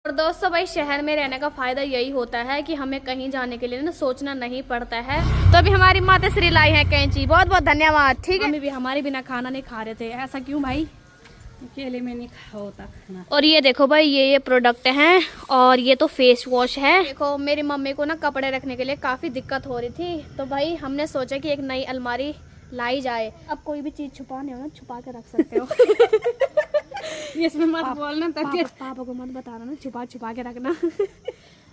और दोस्तों भाई शहर में रहने का फायदा यही होता है कि हमें कहीं जाने के लिए ना सोचना नहीं पड़ता है। तो अभी हमारी माता श्री लाई है कैंची, बहुत बहुत धन्यवाद। ठीक है, भी हमारे बिना खाना नहीं खा रहे थे, ऐसा क्यों भाई? अकेले में नहीं खा होता खाना। और ये देखो भाई ये प्रोडक्ट हैं और ये तो फेस वॉश है। देखो मेरी मम्मी को ना कपड़े रखने के लिए काफी दिक्कत हो रही थी, तो भाई हमने सोचा कि एक नई अलमारी लाई जाए। अब कोई भी चीज छुपाने हो ना छुपा के रख सकते हो। इसमें मत बोलना, पापा को मत बताना ना, छुपा छुपा के रखना।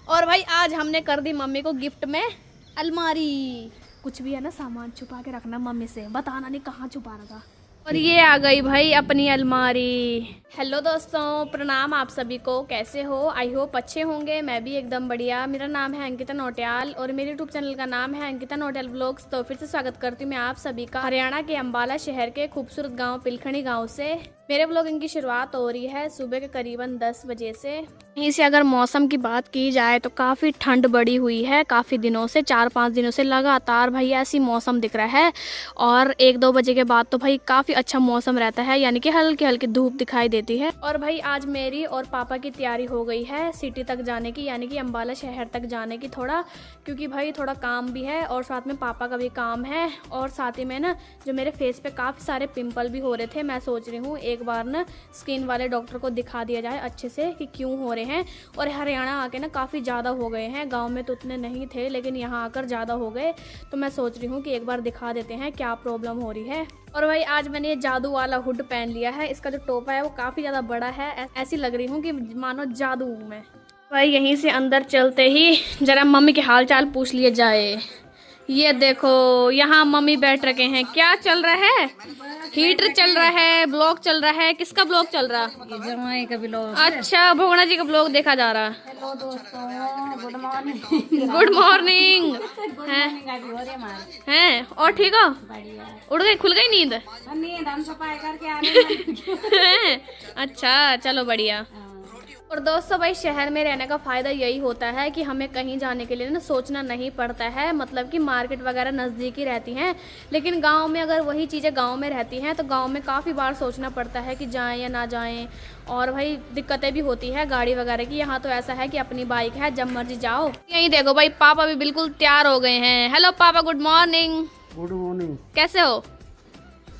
और भाई आज हमने कर दी मम्मी को गिफ्ट में अलमारी। कुछ भी है ना सामान छुपा के रखना, मम्मी से बताना नहीं कहाँ छुपा रखा। और ये आ गई भाई अपनी अलमारी। हेलो दोस्तों, प्रणाम आप सभी को। कैसे हो? आई होप अच्छे होंगे। मैं भी एकदम बढ़िया। मेरा नाम है अंकिता नौटियाल और मेरे यूट्यूब चैनल का नाम है अंकिता नौटियाल ब्लॉग्स। तो फिर से स्वागत करती हूँ मैं आप सभी का हरियाणा के अंबाला शहर के खूबसूरत गांव पिलखणी गांव से। मेरे ब्लॉगिंग की शुरुआत हो रही है सुबह के करीबन 10 बजे से। यहीं से अगर मौसम की बात की जाए तो काफ़ी ठंड बढ़ी हुई है। काफ़ी दिनों से 4-5 दिनों से लगातार भाई ऐसी मौसम दिख रहा है। और 1-2 बजे के बाद तो भाई काफ़ी अच्छा मौसम रहता है, यानी कि हल्की हल्की धूप दिखाई देती है। और भाई आज मेरी और पापा की तैयारी हो गई है सिटी तक जाने की, यानी कि अंबाला शहर तक जाने की थोड़ा, क्योंकि भाई थोड़ा काम भी है और साथ में पापा का भी काम है। और साथ ही में ना जो मेरे फेस पे काफ़ी सारे पिंपल भी हो रहे थे, मैं सोच रही हूँ एक बार ना स्किन वाले डॉक्टर को दिखा दिया जाए अच्छे से कि क्यों हो रहे हैं। और हरियाणा आके ना काफ़ी ज़्यादा हो गए हैं, गांव में तो उतने नहीं थे लेकिन यहाँ आकर ज़्यादा हो गए। तो मैं सोच रही हूँ कि एक बार दिखा देते हैं क्या प्रॉब्लम हो रही है। और भाई आज मैंने ये जादू वाला हुड पहन लिया है। इसका जो टोपा है वो काफ़ी ज़्यादा बड़ा है, ऐसी लग रही हूँ कि मानो जादू हूँ मैं। भाई यहीं से अंदर चलते ही जरा मम्मी के हाल चाल पूछ लिए जाए। ये देखो यहाँ मम्मी बैठ रखे हैं। क्या चल रहा है? हीटर चल रहा है, ब्लॉग चल रहा है। किसका ब्लॉग चल रहा? जमाई का ब्लॉग। अच्छा, भोगना जी का ब्लॉग देखा जा रहा। हेलो दोस्तों, गुड मॉर्निंग। Good morning. हैं और ठीक हो? बढ़िया। उड़ गई, खुल गई नींद? नींद हम सफाई करके आ रहे हैं। अच्छा चलो बढ़िया। और दोस्तों भाई शहर में रहने का फ़ायदा यही होता है कि हमें कहीं जाने के लिए ना सोचना नहीं पड़ता है, मतलब कि मार्केट वगैरह नज़दीक ही रहती हैं। लेकिन गांव में अगर वही चीज़ें गांव में रहती हैं तो गांव में काफ़ी बार सोचना पड़ता है कि जाएं या ना जाएं। और भाई दिक्कतें भी होती है गाड़ी वगैरह की। यहाँ तो ऐसा है कि अपनी बाइक है, जब मर्जी जाओ। यहीं देखो भाई पापा भी बिल्कुल तैयार हो गए हैं। हेलो पापा, गुड मॉर्निंग। Good morning. कैसे हो?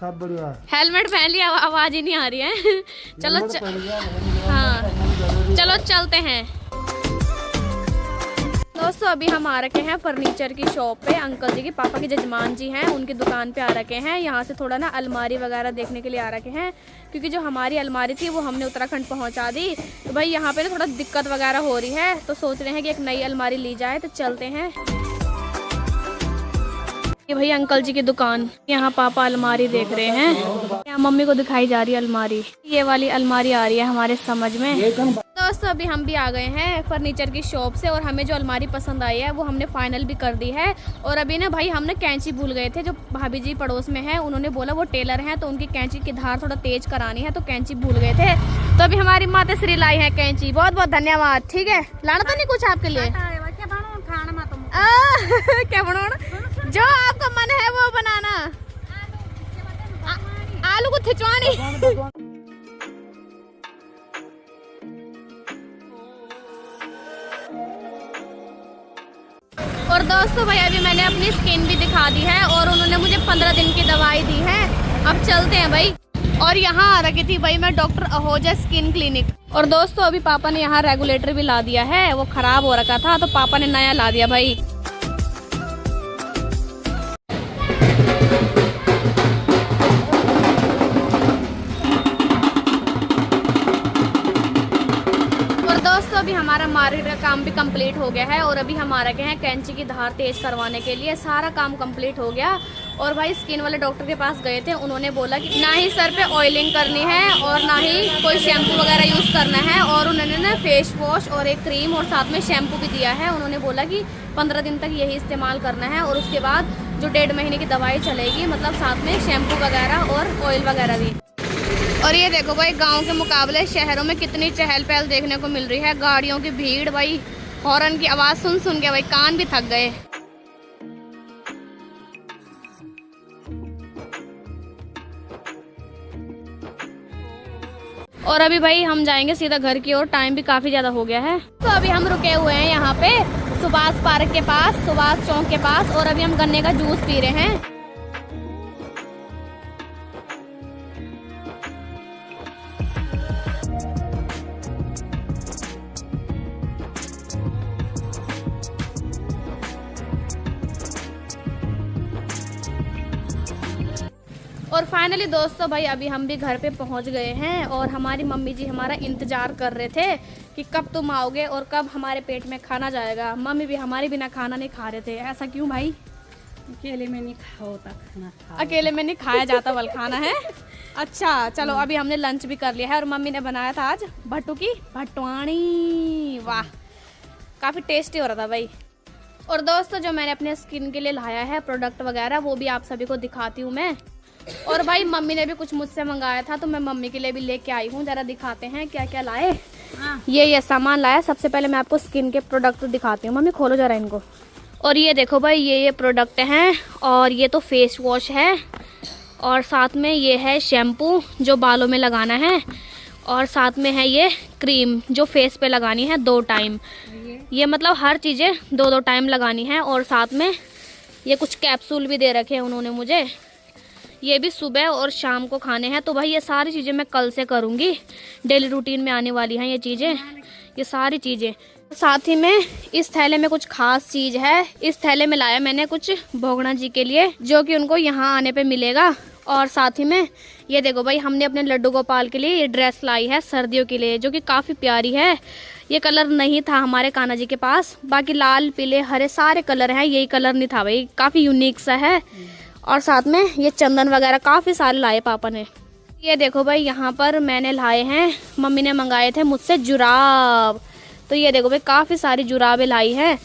सब बढ़िया। हेलमेट पहन लिया, आवाज़ ही नहीं आ रही है। चलो हाँ चलो चलते हैं। दोस्तों अभी हम आ रखे हैं फर्नीचर की शॉप पे। अंकल जी के पापा के जजमान जी हैं, उनकी दुकान पे आ रखे हैं। यहाँ से थोड़ा ना अलमारी वगैरह देखने के लिए आ रखे हैं, क्योंकि जो हमारी अलमारी थी वो हमने उत्तराखंड पहुँचा दी। तो भाई यहाँ पे ना थोड़ा दिक्कत वगैरह हो रही है, तो सोच रहे हैं कि एक नई अलमारी ली जाए। तो चलते हैं। ये भाई अंकल जी की दुकान, यहाँ पापा अलमारी देख रहे हैं। यहाँ मम्मी को दिखाई जा रही है अलमारी। ये वाली अलमारी आ रही है हमारे समझ में। दोस्तों अभी हम भी आ गए हैं फर्नीचर की शॉप से और हमें जो अलमारी पसंद आई है वो हमने फाइनल भी कर दी है। और अभी ना भाई हमने कैंची भूल गए थे। जो भाभी जी पड़ोस में है उन्होंने बोला वो टेलर हैं तो उनकी कैंची की धार थोड़ा तेज करानी है, तो कैंची भूल गए थे। तो अभी हमारी माता श्री लाई है कैंची, बहुत बहुत धन्यवाद। ठीक है, लाना तो नहीं कुछ आपके लिए? क्या बनाना जो आपका मन है वो बनाना। आलू को थिचवानी। और दोस्तों भाई अभी मैंने अपनी स्किन भी दिखा दी है और उन्होंने मुझे 15 दिन की दवाई दी है। अब चलते हैं भाई। और यहाँ आ रखी थी भाई मैं डॉक्टर अहोजा स्किन क्लिनिक। और दोस्तों अभी पापा ने यहाँ रेगुलेटर भी ला दिया है, वो खराब हो रखा था तो पापा ने नया ला दिया भाई। दोस्तों अभी हमारा मार्केट का काम भी कंप्लीट हो गया है और अभी हम आ रखे हैं कैंची की धार तेज करवाने के लिए। सारा काम कंप्लीट हो गया और भाई स्किन वाले डॉक्टर के पास गए थे। उन्होंने बोला कि ना ही सर पे ऑयलिंग करनी है और ना ही कोई शैम्पू वगैरह यूज़ करना है। और उन्होंने ना फेस वॉश और एक क्रीम और साथ में शैम्पू भी दिया है। उन्होंने बोला कि 15 दिन तक यही इस्तेमाल करना है और उसके बाद जो 1.5 महीने की दवाई चलेगी, मतलब साथ में शैम्पू वगैरह और ऑयल वगैरह भी। और ये देखो भाई गांव के मुकाबले शहरों में कितनी चहल पहल देखने को मिल रही है। गाड़ियों की भीड़, भाई हॉर्न की आवाज़ सुन सुन के भाई कान भी थक गए। और अभी भाई हम जाएंगे सीधा घर की ओर, टाइम भी काफ़ी ज़्यादा हो गया है। तो अभी हम रुके हुए हैं यहाँ पे सुभाष पार्क के पास, सुभाष चौक के पास, और अभी हम गन्ने का जूस पी रहे हैं। और फाइनली दोस्तों भाई अभी हम भी घर पे पहुंच गए हैं, और हमारी मम्मी जी हमारा इंतज़ार कर रहे थे कि कब तुम आओगे और कब हमारे पेट में खाना जाएगा। मम्मी भी हमारे बिना खाना नहीं खा रहे थे। ऐसा क्यों भाई? अकेले में नहीं होता खाना, अकेले में नहीं खाया जाता वाला खाना है। अच्छा चलो, अभी हमने लंच भी कर लिया है, और मम्मी ने बनाया था आज भट्टू की भटवाणी। वाह, काफ़ी टेस्टी हो रहा था भाई। और दोस्तों जो मैंने अपने स्किन के लिए लाया है प्रोडक्ट वगैरह, वो भी आप सभी को दिखाती हूँ मैं। और भाई मम्मी ने भी कुछ मुझसे मंगाया था, तो मैं मम्मी के लिए भी लेके आई हूँ। जरा दिखाते हैं क्या क्या लाए। ये सामान लाया। सबसे पहले मैं आपको स्किन के प्रोडक्ट दिखाती हूँ। मम्मी खोलो जरा इनको। और ये देखो भाई, ये प्रोडक्ट हैं, और ये तो फेस वॉश है, और साथ में ये है शैम्पू जो बालों में लगाना है, और साथ में है ये क्रीम जो फेस पे लगानी है 2 टाइम। ये मतलब हर चीज़ें 2-2 टाइम लगानी है। और साथ में ये कुछ कैप्सूल भी दे रखे हैं उन्होंने मुझे, ये भी सुबह और शाम को खाने हैं। तो भाई ये सारी चीज़ें मैं कल से करूँगी, डेली रूटीन में आने वाली हैं ये चीज़ें, ये सारी चीज़ें। साथ ही में इस थैले में कुछ खास चीज़ है। इस थैले में लाया मैंने कुछ भोगना जी के लिए, जो कि उनको यहाँ आने पे मिलेगा। और साथ ही में ये देखो भाई, हमने अपने लड्डू गोपाल के लिए ये ड्रेस लाई है सर्दियों के लिए, जो कि काफ़ी प्यारी है। ये कलर नहीं था हमारे कान्हा जी के पास, बाकी लाल पीले हरे सारे कलर हैं, यही कलर नहीं था भाई, काफ़ी यूनिक सा है। और साथ में ये चंदन वगैरह काफ़ी सारे लाए पापा ने। ये देखो भाई, यहाँ पर मैंने लाए हैं, मम्मी ने मंगाए थे मुझसे जुराब। तो ये देखो भाई, काफ़ी सारी जुराबें लाई है।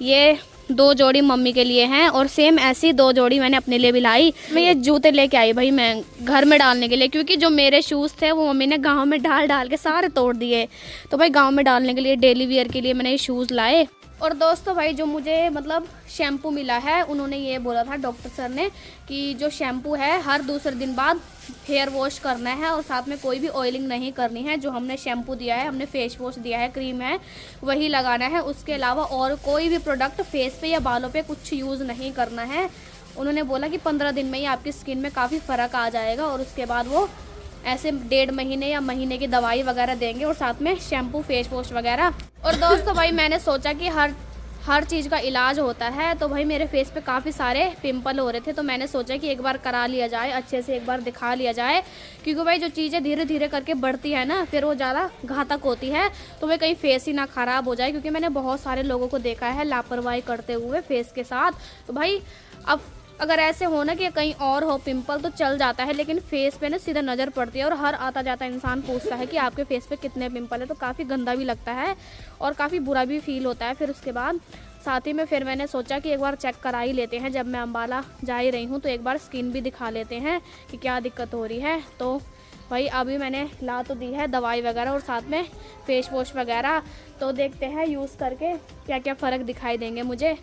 ये 2 जोड़ी मम्मी के लिए हैं, और सेम ऐसी 2 जोड़ी मैंने अपने लिए भी लाई। मैं ये जूते लेके आई भाई मैं घर में डालने के लिए, क्योंकि जो मेरे शूज़ थे वो मम्मी ने गांव में डाल के सारे तोड़ दिए। तो भाई गांव में डालने के लिए डेली वेयर के लिए मैंने ये शूज़ लाए। और दोस्तों भाई जो मुझे मतलब शैम्पू मिला है, उन्होंने ये बोला था डॉक्टर सर ने कि जो शैम्पू है हर दूसरे दिन बाद हेयर वॉश करना है, और साथ में कोई भी ऑयलिंग नहीं करनी है। जो हमने शैम्पू दिया है, हमने फेस वॉश दिया है, क्रीम है, वही लगाना है। उसके अलावा और कोई भी प्रोडक्ट फेस पे या बालों पे कुछ यूज़ नहीं करना है। उन्होंने बोला कि 15 दिन में ही आपकी स्किन में काफ़ी फ़र्क आ जाएगा, और उसके बाद वो ऐसे 1.5 महीने या महीने की दवाई वगैरह देंगे, और साथ में शैम्पू फेस वॉश वगैरह। और दोस्तों भाई मैंने सोचा कि हर चीज़ का इलाज होता है। तो भाई मेरे फेस पे काफ़ी सारे पिंपल हो रहे थे, तो मैंने सोचा कि एक बार करा लिया जाए, अच्छे से एक बार दिखा लिया जाए, क्योंकि भाई जो चीज़ें धीरे धीरे करके बढ़ती है ना, फिर वो ज़्यादा घातक होती है। तो भाई कहीं फेस ही ना ख़राब हो जाए, क्योंकि मैंने बहुत सारे लोगों को देखा है लापरवाही करते हुए फेस के साथ। तो भाई अब अगर ऐसे हो ना कि कहीं और हो पिंपल तो चल जाता है, लेकिन फेस पे ना सीधा नज़र पड़ती है, और हर आता जाता इंसान पूछता है कि आपके फेस पे कितने पिंपल है। तो काफ़ी गंदा भी लगता है, और काफ़ी बुरा भी फील होता है। फिर उसके बाद साथ ही में फिर मैंने सोचा कि एक बार चेक करा ही लेते हैं, जब मैं अम्बाला जा ही रही हूँ तो एक बार स्किन भी दिखा लेते हैं कि क्या दिक्कत हो रही है। तो भाई अभी मैंने ला तो दी है दवाई वगैरह, और साथ में फेस वॉश वगैरह। तो देखते हैं यूज़ करके क्या क्या फ़र्क दिखाई देंगे मुझे।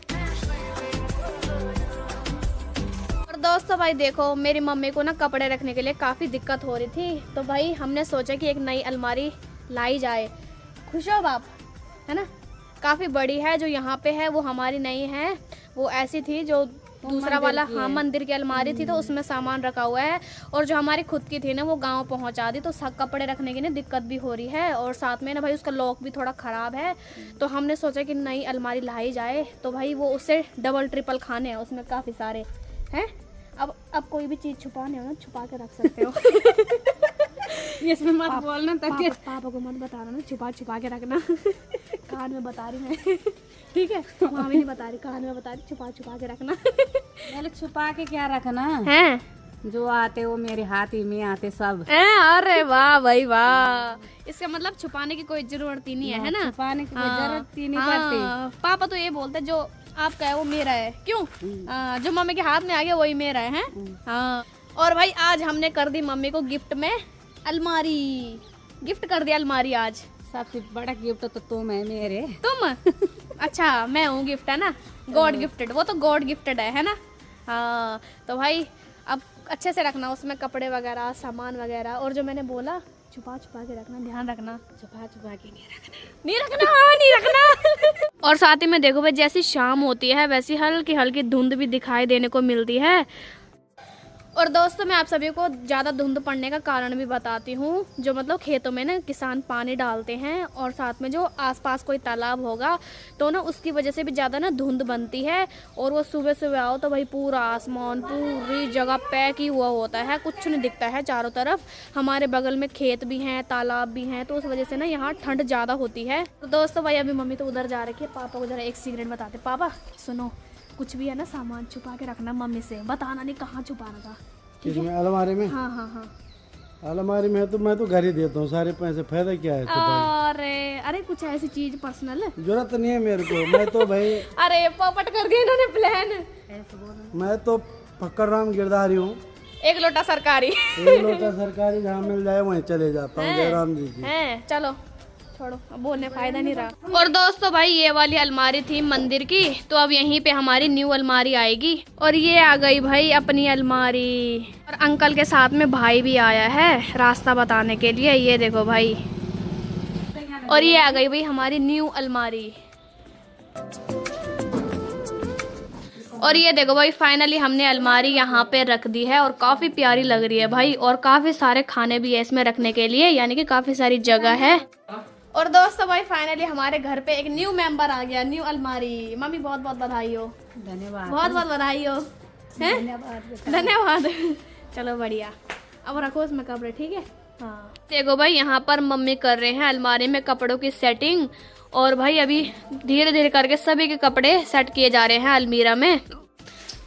दोस्तों भाई देखो, मेरी मम्मी को ना कपड़े रखने के लिए काफ़ी दिक्कत हो रही थी, तो भाई हमने सोचा कि एक नई अलमारी लाई जाए। खुश हो बाप, है ना? काफ़ी बड़ी है, जो यहाँ पे है वो हमारी नहीं है, वो ऐसी थी जो दूसरा वाला, हाँ मंदिर की अलमारी थी, तो उसमें सामान रखा हुआ है। और जो हमारी खुद की थी ना वो गांव पहुंचा दी, तो कपड़े रखने की ना दिक्कत भी हो रही है, और साथ में ना भाई उसका लॉक भी थोड़ा ख़राब है। तो हमने सोचा कि नई अलमारी लाई जाए, तो भाई वो उससे डबल ट्रिपल खाने हैं, उसमें काफ़ी सारे हैं। अब कोई भी चीज़ छुपाने हो ना, छुपा के रख सकते हो। इसमें मत बोलना, पापा को मत बताना ना, छुपा के रखना। कान में बता रही मैं, ठीक है? वहाँ भी नहीं बता रही, कान में बता रही, छुपा के रखना। पहले छुपा के क्या रखना है? जो आते वो मेरे हाथ ही में आते सब। अरे वाह भाई वाह, इसका मतलब छुपाने की कोई जरूरत ही नहीं है ना? छुपाने की कोई जरूरत ही नहीं पड़ती। पापा तो ये बोलते जो आपका है वो मेरा है, क्यों? जो मम्मी के हाथ में आ गया वही मेरा है। हाँ। और भाई आज हमने कर दी मम्मी को गिफ्ट में अलमारी, गिफ्ट कर दिया अलमारी आज। सबसे बड़ा गिफ्ट तो तुम है मेरे। तुम? अच्छा मैं हूँ गिफ्ट, है ना? गॉड गिफ्टेड, वो तो गॉड गिफ्टेड है ना? हाँ। तो भाई अब अच्छे से रखना उसमें कपड़े वगैरह, सामान वगैरह, और जो मैंने बोला छुपा छुपा के रखना, ध्यान रखना। छुपा छुपा के नहीं रखना। नहीं रखना, हाँ नहीं रखना। और साथ ही में देखो भाई, जैसी शाम होती है वैसी हल्की हल्की धुंध भी दिखाई देने को मिलती है। और दोस्तों मैं आप सभी को ज़्यादा धुंध पड़ने का कारण भी बताती हूँ। जो मतलब खेतों में ना किसान पानी डालते हैं और साथ में जो आसपास कोई तालाब होगा तो ना उसकी वजह से भी ज़्यादा ना धुंध बनती है। और वो सुबह सुबह आओ तो भाई पूरा आसमान पूरी जगह पैक ही हुआ होता है, कुछ नहीं दिखता है चारों तरफ। हमारे बगल में खेत भी हैं, तालाब भी हैं, तो उस वजह से ना यहाँ ठंड ज़्यादा होती है। तो दोस्तों भाई अभी मम्मी तो उधर जा रखी है, पापा को ज़रा एक सीक्रेट बताते। पापा सुनो, कुछ भी है ना सामान छुपा के रखना मम्मी से, बताना नहीं कहाँ छुपाना था। इसमें अलमारी में, हाँ हाँ हाँ। अलमारी में तो मैं तो घर ही देता हूँ सारे पैसे, फायदा क्या है छुपाने? अरे कुछ ऐसी चीज पर्सनल है, जरूरत नहीं है मेरे को, मैं तो भाई अरे पोपट कर दिया इन्होंने प्लान। मैं तो पकड़ राम गिरधारी हूँ। एक लोटा सरकारी एक लोटा सरकारी जहाँ मिल जाए वहीं चले जाता हूँ जयराम जी की। हैं, चलो छोड़ो, अब बोलने फायदा नहीं रहा। और दोस्तों भाई ये वाली अलमारी थी मंदिर की, तो अब यहीं पे हमारी न्यू अलमारी आएगी। और ये आ गई भाई अपनी अलमारी। और अंकल के साथ में भाई भी आया है रास्ता बताने के लिए, ये देखो भाई। और ये आ गई भाई हमारी न्यू अलमारी। और ये देखो भाई फाइनली हमने अलमारी यहाँ पे रख दी है और काफ़ी प्यारी लग रही है भाई। और काफ़ी सारे खाने भी है इसमें रखने के लिए, यानी कि काफ़ी सारी जगह है। और दोस्तों भाई फाइनली हमारे घर पे एक न्यू मेंबर आ गया, न्यू अलमारी। मम्मी बहुत बहुत बधाई हो, धन्यवाद। बहुत बहुत बधाई हो। धन्यवाद। चलो बढ़िया, अब रखो इसमें कपड़े, ठीक है। हाँ देखो भाई यहाँ पर मम्मी कर रहे हैं अलमारी में कपड़ों की सेटिंग। और भाई अभी धीरे धीरे करके सभी के कपड़े सेट किए जा रहे हैं अलमीरा में।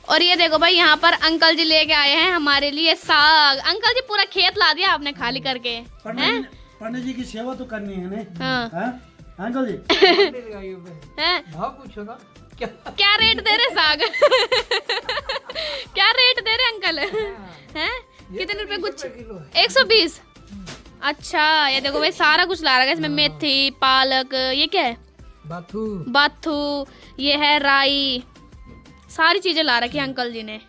और ये देखो भाई यहाँ पर अंकल जी लेके आए हैं हमारे लिए साग। अंकल जी पूरा खेत ला दिया आपने खाली करके, हैं? पंडित जी की सेवा तो करनी है ने। हाँ अंकल जी हैं? भाव पूछोगा क्या रेट दे रहे साग? क्या रेट दे रहे अंकल? हैं? कितने रुपए कुछ? 120। अच्छा ये देखो भाई सारा कुछ ला रखा है इसमें, मेथी, पालक, ये क्या है? बाथू, ये है राई, सारी चीजें ला रखी है अंकल जी ने।